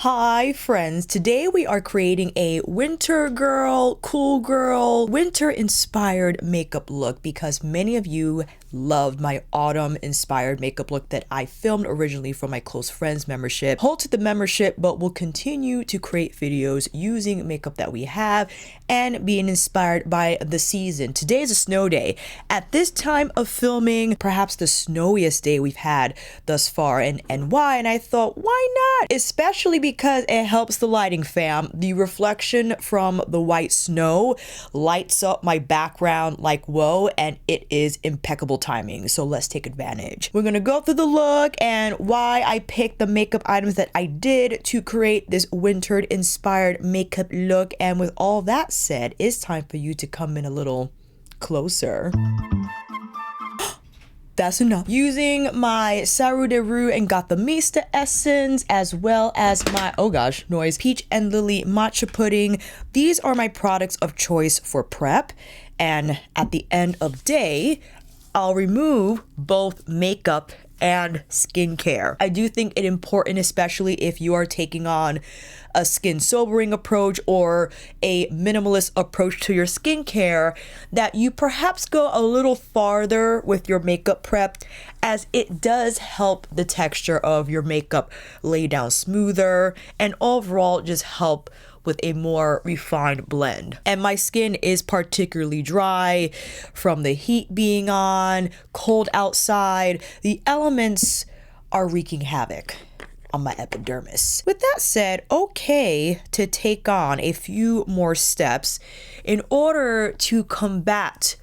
Hi friends, today we are creating a winter girl, cool girl, winter inspired makeup look because many of you loved my autumn inspired makeup look that I filmed originally for my close friends membership. Hold to the membership, but we'll continue to create videos using makeup that we have and being inspired by the season. Today is a snow day. At this time of filming, perhaps the snowiest day we've had thus far in NY, and I thought, why not? Especially because it helps the lighting, fam. The reflection from the white snow lights up my background like whoa, and it is impeccable timing. So let's take advantage. We're gonna go through the look and why I picked the makeup items that I did to create this winter inspired makeup look. And with all that said, it's time for you to come in a little closer. That's enough. Using my Saru de Rue and Got the Mista essence, as well as my, oh gosh, noise, Peach and Lily matcha pudding. These are my products of choice for prep. And at the end of day, I'll remove both makeup and skincare. I do think it important, especially if you are taking on a skin sobering approach or a minimalist approach to your skincare, that you perhaps go a little farther with your makeup prep, as it does help the texture of your makeup lay down smoother and overall just help with a more refined blend. And my skin is particularly dry from the heat being on, cold outside. The elements are wreaking havoc on my epidermis. With that said, okay to take on a few more steps in order to combat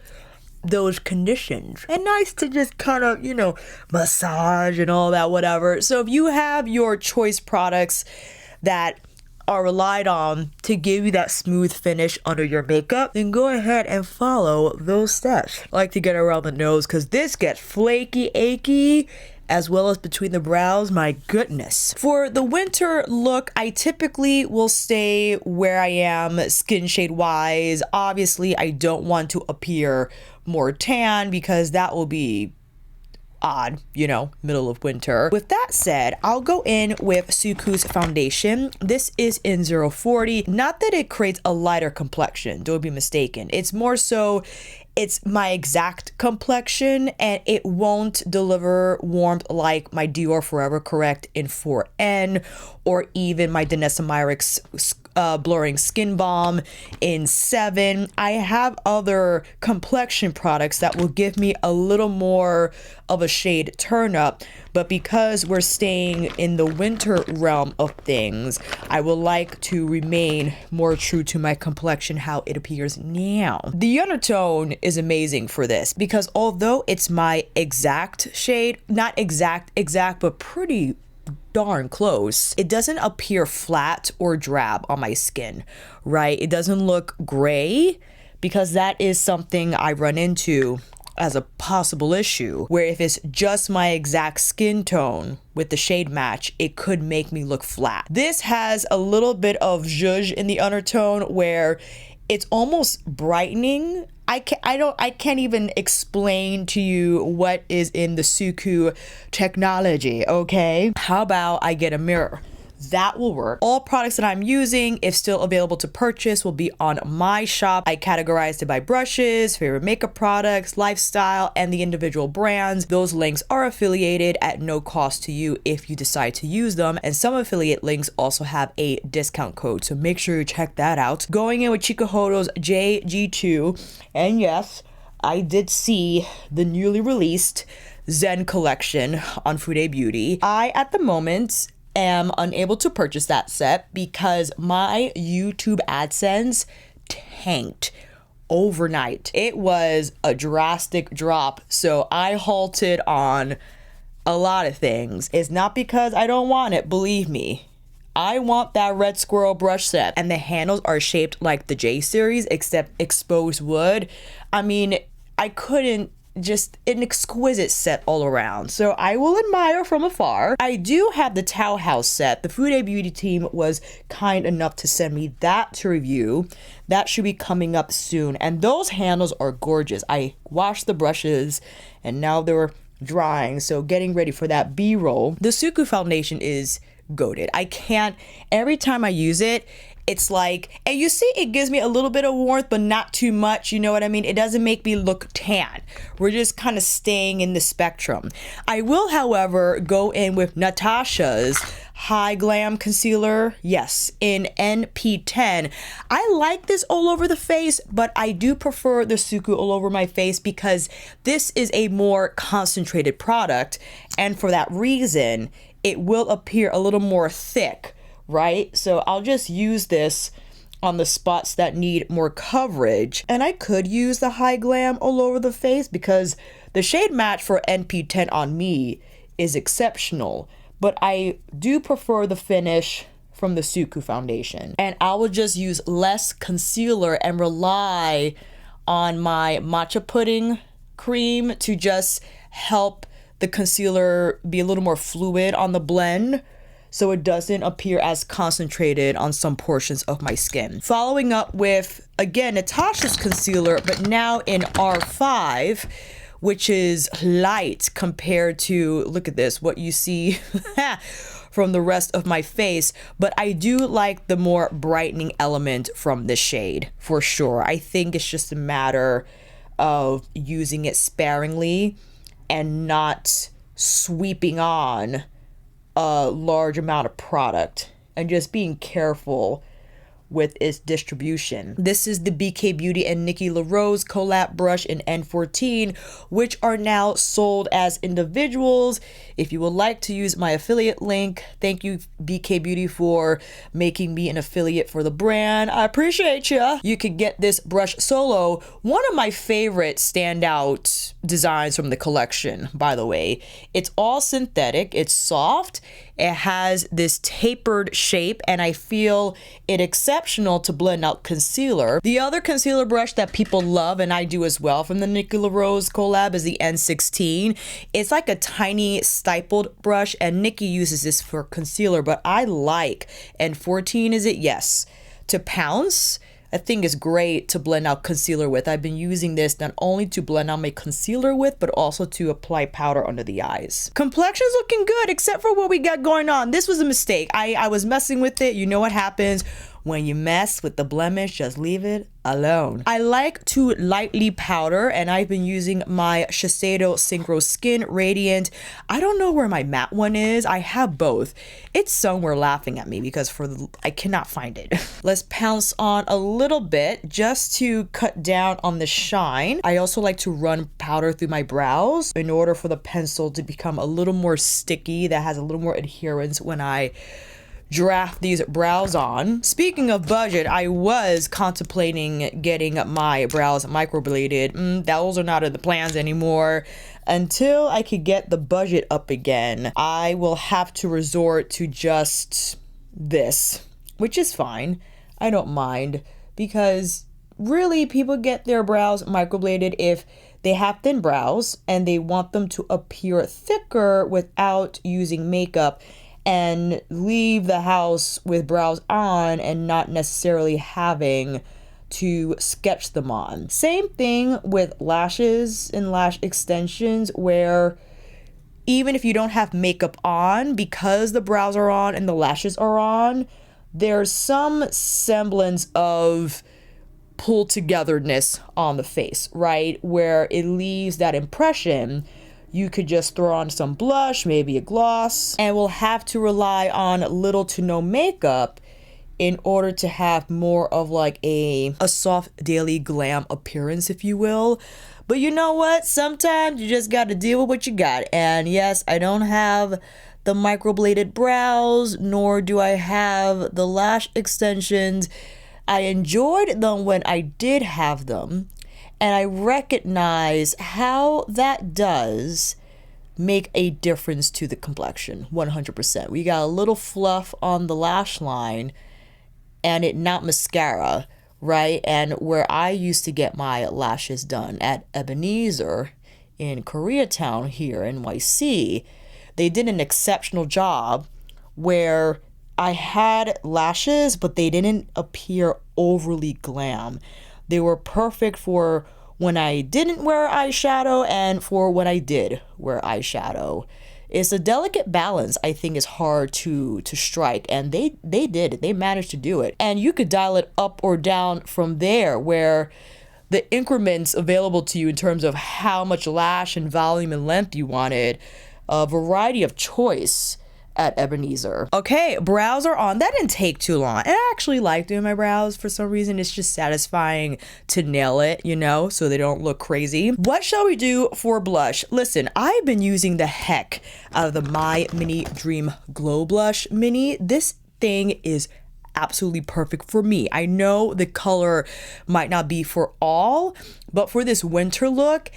those conditions. And nice to just kind of, you know, massage and all that, whatever. So if you have your choice products that are relied on to give you that smooth finish under your makeup, then go ahead and follow those steps. I like to get around the nose because this gets flaky, achy, as well as between the brows. My goodness. For the winter look, I typically will stay where I am skin shade wise. Obviously, I don't want to appear more tan because that will be odd, you know, middle of winter. With that said, I'll go in with Suqqu The Foundation. This is in 040. Not that it creates a lighter complexion, don't be mistaken. It's more so it's my exact complexion, and it won't deliver warmth like my Dior Forever Correct in 4N or even my Danessa Myricks blurring skin balm in 7. I have other complexion products that will give me a little more of a shade turn up, but because we're staying in the winter realm of things, I would like to remain more true to my complexion, how it appears now. The undertone is amazing for this because although it's my exact shade, not exact, but pretty darn close, it doesn't appear flat or drab on my skin, right? It doesn't look gray, because that is something I run into as a possible issue, where if it's just my exact skin tone with the shade match, it could make me look flat. This has a little bit of zhuzh in the undertone where it's almost brightening. I can't even explain to you what is in the Suqqu technology, okay? How about I get a mirror? That will work. All products that I'm using, if still available to purchase, will be on my shop. I categorized it by brushes, favorite makeup products, lifestyle, and the individual brands. Those links are affiliated at no cost to you if you decide to use them. And some affiliate links also have a discount code, so make sure you check that out. Going in with Chikuhodo's JG2, and yes, I did see the newly released Zen collection on Fude Beauty. I, at the moment, am unable to purchase that set because my YouTube AdSense tanked overnight. It was a drastic drop, so I halted on a lot of things. It's not because I don't want it, believe me. I want that red squirrel brush set, and the handles are shaped like the J series except exposed wood. I mean, I couldn't, just an exquisite set all around. So I will admire from afar. I do have the Tauhaus set. The Fude Beauty team was kind enough to send me that to review. That should be coming up soon. And those handles are gorgeous. I washed the brushes and now they're drying. So getting ready for that B-roll. The Suqqu foundation is goated. I can't, every time I use it, it's like, and you see it gives me a little bit of warmth, but not too much, you know what I mean? It doesn't make me look tan. We're just kind of staying in the spectrum. I will, however, go in with Natasha's Hy-Glam concealer, yes, in NP10. I like this all over the face, but I do prefer the Suqqu all over my face because this is a more concentrated product, and for that reason, it will appear a little more thick, right? So I'll just use this on the spots that need more coverage. And I could use the Hy-Glam all over the face because the shade match for NP10 on me is exceptional, but I do prefer the finish from the Suqqu Foundation. And I will just use less concealer and rely on my matcha pudding cream to just help the concealer be a little more fluid on the blend, so it doesn't appear as concentrated on some portions of my skin. Following up with, again, Natasha's concealer, but now in R5, which is light compared to, look at this, what you see from the rest of my face. But I do like the more brightening element from this shade, for sure. I think it's just a matter of using it sparingly and not sweeping on a large amount of product and just being careful with its distribution. This is the BK Beauty and Nikkie LaRose collab brush in N14, which are now sold as individuals. If you would like to use my affiliate link, thank you BK Beauty for making me an affiliate for the brand. I appreciate you. You could get this brush solo. One of my favorite standout designs from the collection, by the way. It's all synthetic, it's soft, it has this tapered shape, and I feel it exceptional to blend out concealer. The other concealer brush that people love, and I do as well, from the Nikkie LaRose collab is the N16. It's like a tiny stippled brush, and Nikkie uses this for concealer, but I like N14, is it? Yes. To pounce, I think it's great to blend out concealer with. I've been using this not only to blend out my concealer with, but also to apply powder under the eyes. Complexion's looking good, except for what we got going on. This was a mistake. I was messing with it. You know what happens when you mess with the blemish, just leave it alone. I like to lightly powder, and I've been using my Shiseido Synchro Skin Radiant. I don't know where my matte one is. I have both. It's somewhere laughing at me because I cannot find it. Let's pounce on a little bit just to cut down on the shine. I also like to run powder through my brows in order for the pencil to become a little more sticky, that has a little more adherence when I draft these brows on. Speaking of budget, I was contemplating getting my brows microbladed. Those are not in the plans anymore. Until I could get the budget up again, I will have to resort to just this, which is fine. I don't mind, because really people get their brows microbladed if they have thin brows and they want them to appear thicker without using makeup, and leave the house with brows on and not necessarily having to sketch them on. Same thing with lashes and lash extensions, where even if you don't have makeup on, because the brows are on and the lashes are on, there's some semblance of pull togetherness on the face, right? Where it leaves that impression. You could just throw on some blush, maybe a gloss, and we'll have to rely on little to no makeup in order to have more of like a soft daily glam appearance, if you will. But you know what? Sometimes you just got to deal with what you got. And yes, I don't have the microbladed brows, nor do I have the lash extensions. I enjoyed them when I did have them, and I recognize how that does make a difference to the complexion, 100%. We got a little fluff on the lash line, and it not mascara, right? And where I used to get my lashes done at Ebenezer in Koreatown here in NYC, they did an exceptional job where I had lashes, but they didn't appear overly glam. They were perfect for when I didn't wear eyeshadow and for when I did wear eyeshadow. It's a delicate balance, I think, is hard to strike, and they did it. They managed to do it. And you could dial it up or down from there, where the increments available to you in terms of how much lash and volume and length you wanted, a variety of choice at Ebenezer. Okay, brows are on. That didn't take too long. And I actually like doing my brows for some reason. It's just satisfying to nail it, you know, so they don't look crazy. What shall we do for blush? Listen, I've been using the heck out of the My Mini Dream Glow Blush Mini. This thing is absolutely perfect for me. I know the color might not be for all, but for this winter look,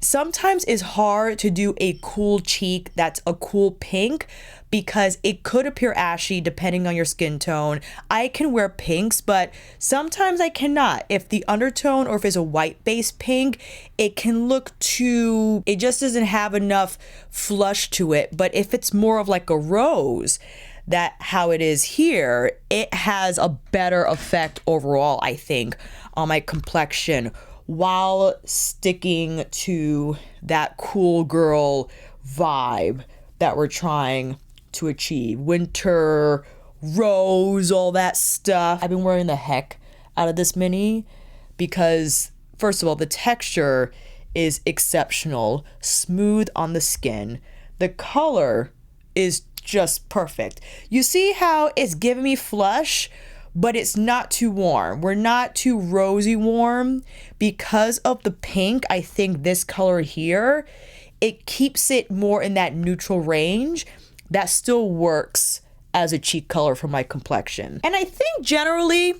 sometimes it's hard to do a cool cheek that's a cool pink because it could appear ashy depending on your skin tone. I can wear pinks, but sometimes I cannot. If the undertone or if it's a white based pink, it can look too, it just doesn't have enough flush to it. But if it's more of like a rose, that how it is here, it has a better effect overall, I think, on my complexion, while sticking to that cool girl vibe that we're trying to achieve. Winter, rose, all that stuff. I've been wearing the heck out of this mini because, first of all, the texture is exceptional, smooth on the skin. The color is just perfect. You see how it's giving me flush, but it's not too warm. We're not too rosy warm. Because of the pink, I think this color here, it keeps it more in that neutral range that still works as a cheek color for my complexion. And I think generally,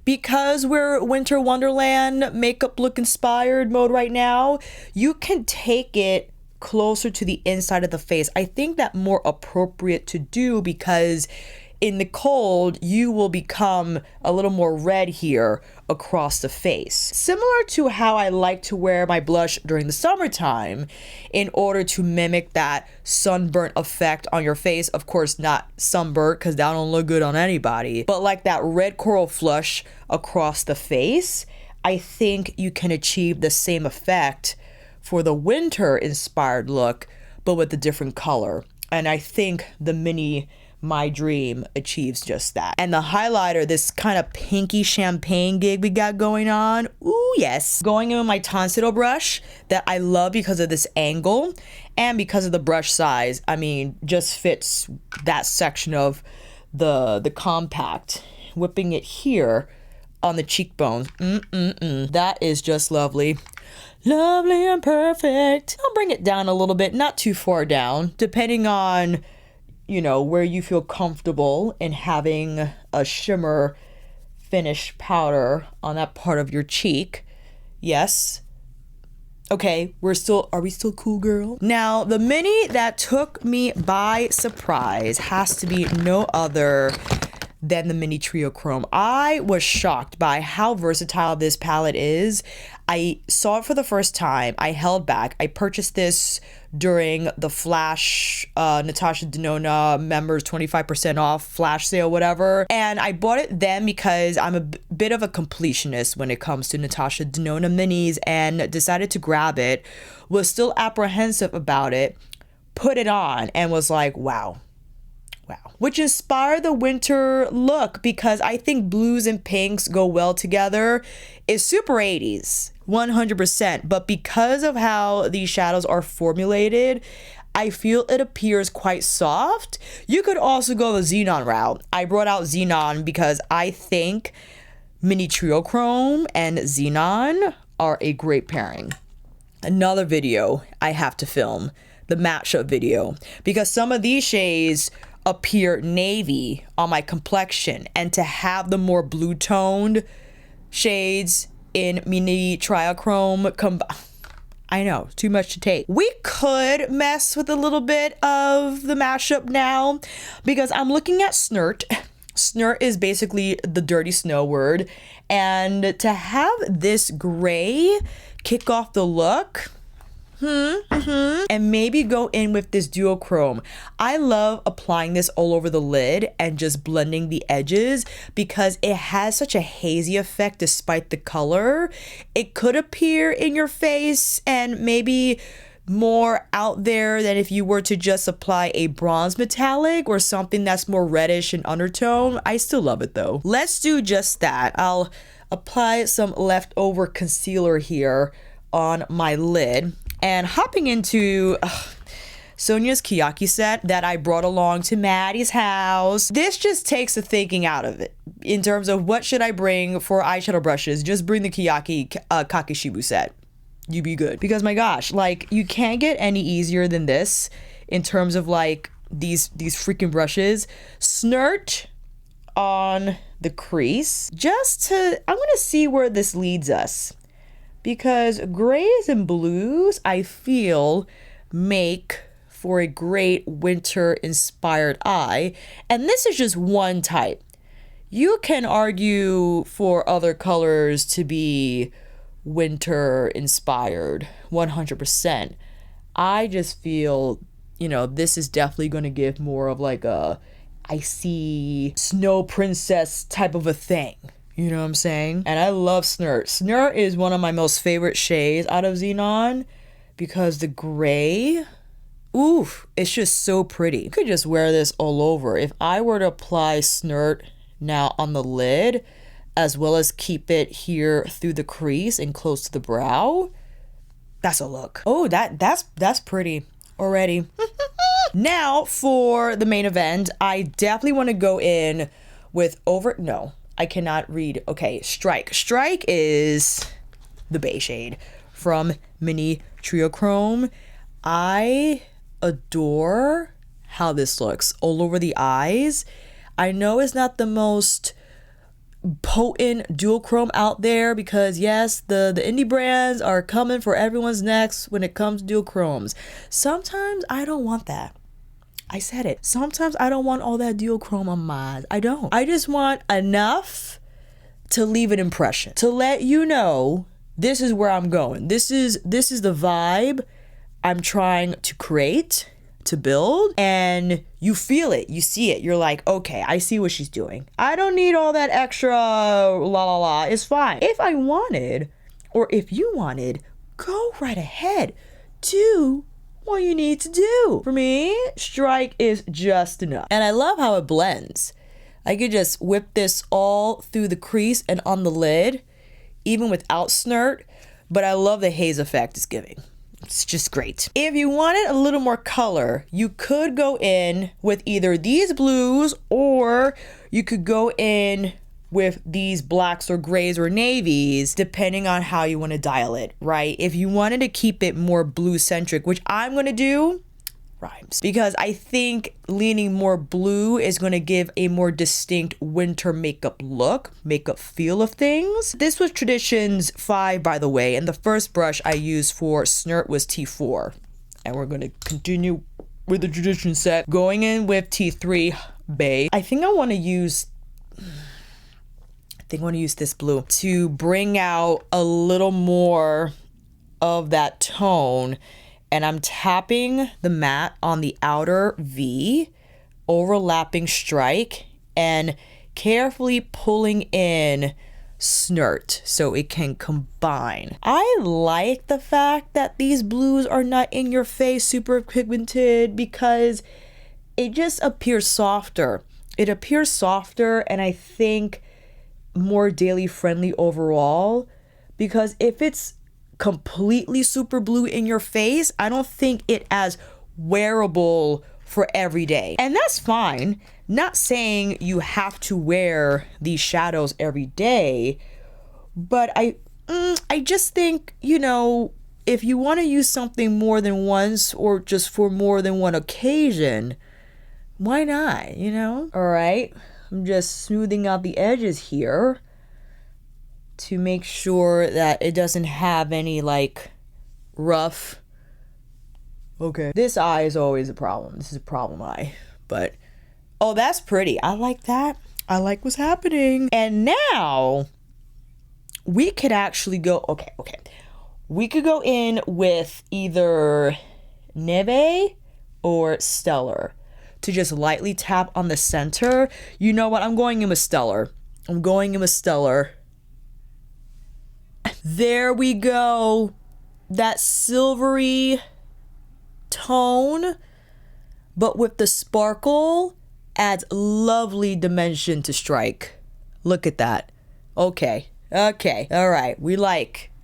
because we're winter wonderland makeup look inspired mode right now, you can take it closer to the inside of the face. I think that more appropriate to do because in the cold, you will become a little more red here across the face. Similar to how I like to wear my blush during the summertime in order to mimic that sunburnt effect on your face. Of course, not sunburnt because that don't look good on anybody, but like that red coral flush across the face, I think you can achieve the same effect for the winter inspired look, but with a different color. And I think the mini My Dream achieves just that. And the highlighter, this kind of pinky champagne gig we got going on. Ooh, yes. Going in with my Tonsil brush that I love because of this angle and because of the brush size. I mean, just fits that section of the compact. Whipping it here on the cheekbones. That is just lovely. Lovely and perfect. I'll bring it down a little bit, not too far down, depending on, you know, where you feel comfortable in having a shimmer finish powder on that part of your cheek. Yes. Okay, are we still cool, girl? Now, the mini that took me by surprise has to be no other than the Mini Triochrome. I was shocked by how versatile this palette is. I saw it for the first time. I held back. I purchased this during the Flash Natasha Denona members 25% off flash sale, whatever. And I bought it then because I'm a bit of a completionist when it comes to Natasha Denona minis and decided to grab it. Was still apprehensive about it. Put it on and was like, wow. Which inspired the winter look because I think blues and pinks go well together. It's super 80s, 100%. But because of how these shadows are formulated, I feel it appears quite soft. You could also go the Xenon route. I brought out Xenon because I think Mini Triochrome and Xenon are a great pairing. Another video I have to film, the matchup video, because some of these shades appear navy on my complexion, and to have the more blue toned shades in Mini Triochrome I know, too much to take. We could mess with a little bit of the mashup now because I'm looking at Snert. Snert is basically the dirty snow word, and to have this gray kick off the look, and maybe go in with this duochrome. I love applying this all over the lid and just blending the edges because it has such a hazy effect despite the color. It could appear in your face and maybe more out there than if you were to just apply a bronze metallic or something that's more reddish in undertone. I still love it though. Let's do just that. I'll apply some leftover concealer here on my lid, and hopping into Sonia's Kiyaki set that I brought along to Maddie's house. This just takes the thinking out of it in terms of what should I bring for eyeshadow brushes. Just bring the Kiyaki Kakishibu set. You be good. Because my gosh, like, you can't get any easier than this in terms of like these freaking brushes. Snert on the crease. I'm gonna see where this leads us, because grays and blues I feel make for a great winter inspired eye, and this is just one type. You can argue for other colors to be winter inspired 100%. I just feel, you know, this is definitely going to give more of like a icy snow princess type of a thing. You know what I'm saying? And I love Snert. Snert is one of my most favorite shades out of Xenon because the gray, oof, it's just so pretty. You could just wear this all over. If I were to apply Snert now on the lid, as well as keep it here through the crease and close to the brow, that's a look. Oh, that's pretty already. Now for the main event, I definitely want to go in with no, I cannot read. Okay, Strike. Strike is the Bay shade from Mini Triochrome. I adore how this looks all over the eyes. I know it's not the most potent duochrome out there, because yes, the indie brands are coming for everyone's necks when it comes to duochromes. Sometimes I don't want that. I said it. Sometimes I don't want all that duochrome on my eyes. I don't. I just want enough to leave an impression, to let you know this is where I'm going. This is the vibe I'm trying to create, to build, and you feel it, you see it, you're like, okay, I see what she's doing. I don't need all that extra la la la. It's fine. If I wanted, or if you wanted, go right ahead. Do what you need to do. For me, Strike is just enough. And I love how it blends. I could just whip this all through the crease and on the lid, even without Snert, but I love the haze effect it's giving. It's just great. If you wanted a little more color, you could go in with either these blues, or you could go in with these blacks or grays or navies, depending on how you want to dial it, right? If you wanted to keep it more blue centric, which I'm going to do, rhymes, because I think leaning more blue is going to give a more distinct winter makeup look, makeup feel of things. This was Traditions 5, by the way, and the first brush I used for Snert was T4, and we're going to continue with the Tradition set, going in with T3 Bay. I think I want to use this blue to bring out a little more of that tone. And I'm tapping the matte on the outer V, overlapping Strike, and carefully pulling in Snert so it can combine. I like the fact that these blues are not in your face super pigmented, because it just appears softer. It appears softer, and I think more daily friendly overall, because if it's completely super blue in your face, I don't think it as wearable for every day. And that's fine. Not saying you have to wear these shadows every day, but I just think, you know, if you want to use something more than once or just for more than one occasion, why not, you know? All right, I'm just smoothing out the edges here to make sure that it doesn't have any like rough. Okay, this eye is always a problem. This is a problem eye, but oh, that's pretty. I like that. I like what's happening. And now we could actually go, okay. We could go in with either Neve or Stellar to just lightly tap on the center. You know what? I'm going in with Stellar. There we go. That silvery tone, but with the sparkle, adds lovely dimension to strike. Look at that. Okay, all right,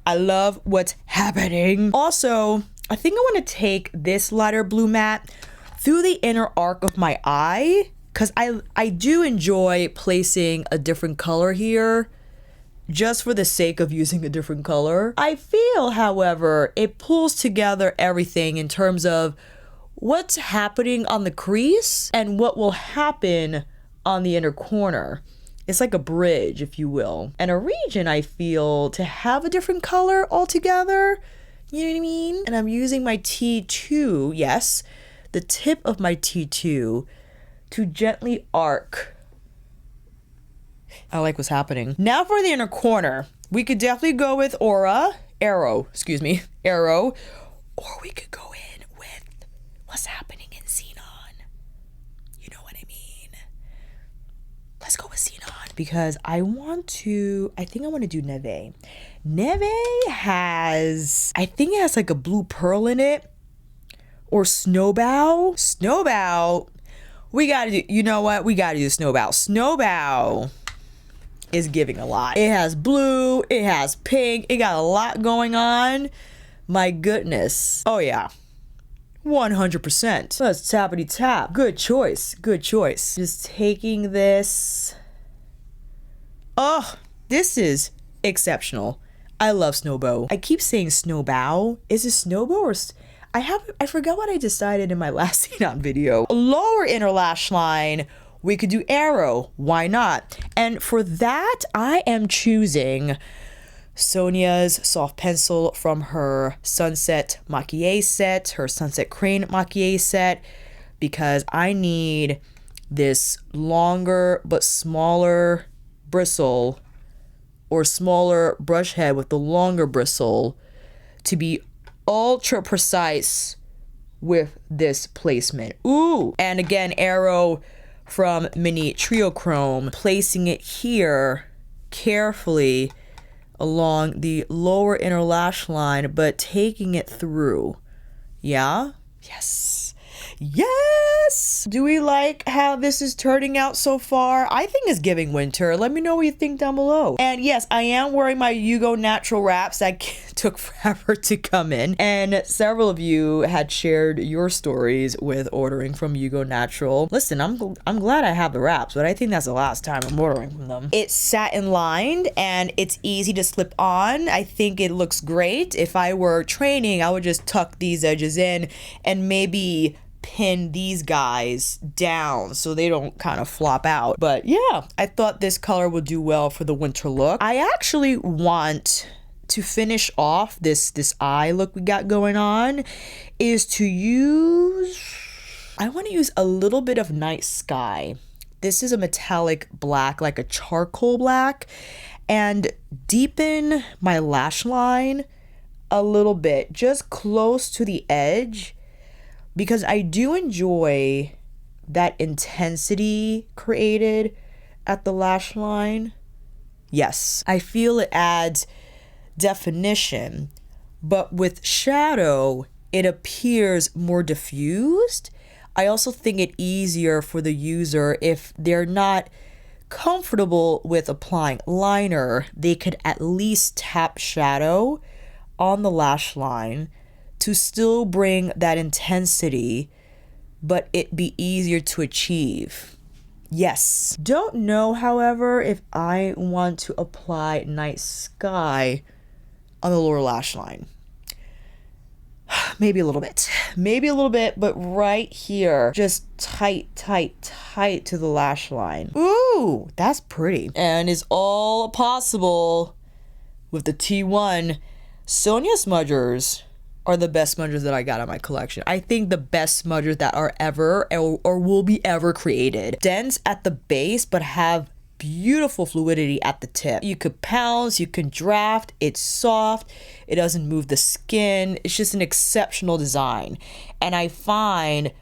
I love what's happening. Also, I think I want to take this lighter blue matte through the inner arc of my eye, because I do enjoy placing a different color here just for the sake of using a different color. I feel, however, it pulls together everything in terms of what's happening on the crease and what will happen on the inner corner. It's like a bridge, if you will, and a region I feel to have a different color altogether. You know what I mean? And I'm using my T2, yes, the tip of my T2 to gently arc. I like what's happening. Now for the inner corner. We could definitely go with Arrow, or we could go in with what's happening in Xenon. You know what I mean? Let's go with Xenon because I think I want to do Neve. Neve has, I think it has like a blue pearl in it, or Snowbow. Snowbow, we gotta do, you know what? We gotta do Snowbow. Snowbow is giving a lot. It has blue, it has pink, it got a lot going on. My goodness. Oh yeah. 100%. Let's tappity tap. Good choice. Good choice. Just taking this. Oh, this is exceptional. I love Snowbow. I keep saying Snowbow. Is it Snowbow or I forgot what I decided in my last Xenon video. Lower inner lash line, we could do Arrow. Why not? And for that, I am choosing Sonia's soft pencil from her Sunset Maquillage set, her Sunset Crane Maquillage set, because I need this longer but smaller bristle, or smaller brush head with the longer bristle, to be ultra precise with this placement. Ooh! And again, Arrow from Mini Triochrome, placing it here carefully along the lower inner lash line, but taking it through. Yeah? Yes. Yes! Do we like how this is turning out so far? I think it's giving winter. Let me know what you think down below. And yes, I am wearing my Yugo natural wraps that took forever to come in. And several of you had shared your stories with ordering from Yugo Natural. Listen, I'm glad I have the wraps, but I think that's the last time I'm ordering from them. It's satin lined and it's easy to slip on. I think it looks great. If I were training, I would just tuck these edges in and maybe pin these guys down so they don't kind of flop out. But yeah, I thought this color would do well for the winter look. I actually want to finish off this eye look we got going on is to use, I want to use a little bit of Night Sky. This is a metallic black, like a charcoal black, and deepen my lash line a little bit, just close to the edge, because I do enjoy that intensity created at the lash line. Yes, I feel it adds definition, but with shadow, it appears more diffused. I also think it easier for the user if they're not comfortable with applying liner, they could at least tap shadow on the lash line to still bring that intensity, but it be easier to achieve. Yes. Don't know, however, if I want to apply Night Sky on the lower lash line. Maybe a little bit, but right here, just tight to the lash line. Ooh, that's pretty. And it's all possible with the T1. Sonia smudgers are the best smudgers that I got in my collection. I think the best smudgers that are ever or will be ever created. Dense at the base, but have beautiful fluidity at the tip. You could pounce, you can draft, it's soft, it doesn't move the skin. It's just an exceptional design. And I find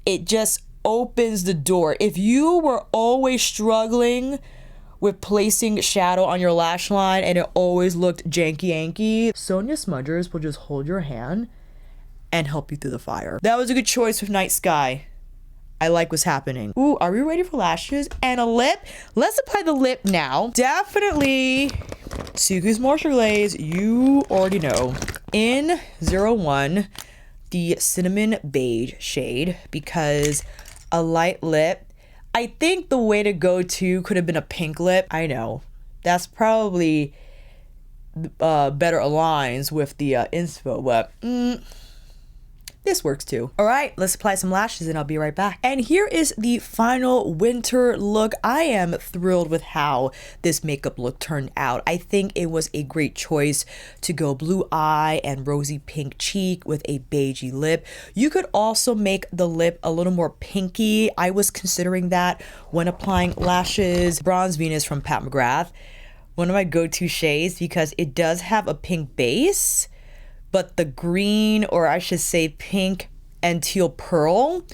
it just opens the door. If you were always struggling with placing shadow on your lash line and it always looked janky-yanky, Sonia smudgers will just hold your hand and help you through the fire. That was a good choice with Night Sky. I like what's happening. Ooh, are we ready for lashes and a lip? Let's apply the lip now. Definitely Suqqu Moisture Glaze, you already know. In 01, the cinnamon beige shade, because a light lip, I think the way to go to could have been a pink lip. I know that's probably better aligns with the inspo, but this works too. All right, let's apply some lashes and I'll be right back. And here is the final winter look. I am thrilled with how this makeup look turned out. I think it was a great choice to go blue eye and rosy pink cheek with a beigey lip. You could also make the lip a little more pinky. I was considering that when applying lashes. Bronze Venus from Pat McGrath, one of my go-to shades, because it does have a pink base, but the green, or I should say pink and teal pearl,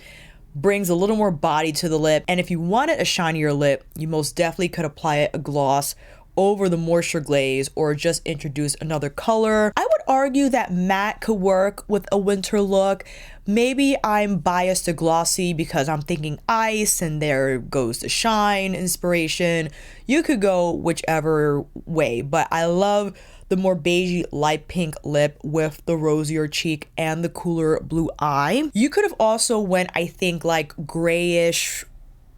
brings a little more body to the lip. And if you wanted a shinier lip, you most definitely could apply a gloss over the moisture glaze or just introduce another color. I would argue that matte could work with a winter look. Maybe I'm biased to glossy because I'm thinking ice and there goes the shine inspiration. You could go whichever way, but I love the more beigey light pink lip with the rosier cheek and the cooler blue eye. You could have also went, I think, like grayish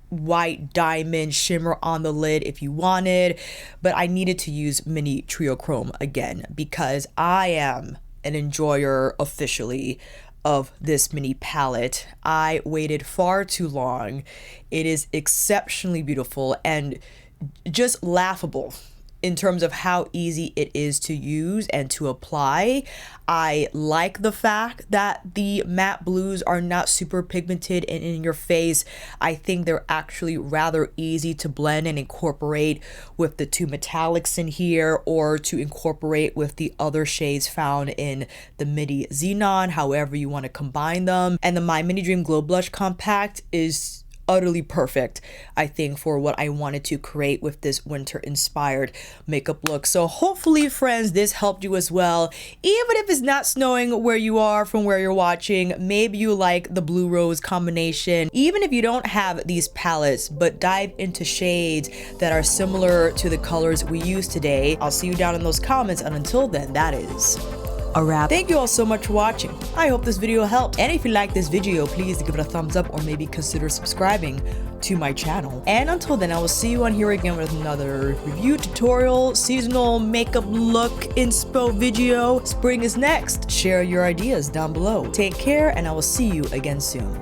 white diamond shimmer on the lid if you wanted, but I needed to use Mini Triochrome again because I am an enjoyer officially of this mini palette. I waited far too long. It is exceptionally beautiful and just laughable in terms of how easy it is to use and to apply. I like the fact that the matte blues are not super pigmented and in your face. I think they're actually rather easy to blend and incorporate with the two metallics in here, or to incorporate with the other shades found in the Midi Xenon, however you want to combine them. And the My Mini Dream Glow Blush Compact is utterly perfect, I think, for what I wanted to create with this winter inspired makeup look. So hopefully, friends, this helped you as well. Even if it's not snowing where you are from where you're watching, maybe you like the blue rose combination. Even if you don't have these palettes, but dive into shades that are similar to the colors we use today. I'll see you down in those comments, and until then, that is a wrap. Thank you all so much for watching. I hope this video helped. And if you like this video, please give it a thumbs up or maybe consider subscribing to my channel. And until then, I will see you on here again with another review, tutorial, seasonal makeup look inspo video. Spring is next. Share your ideas down below. Take care, and I will see you again soon.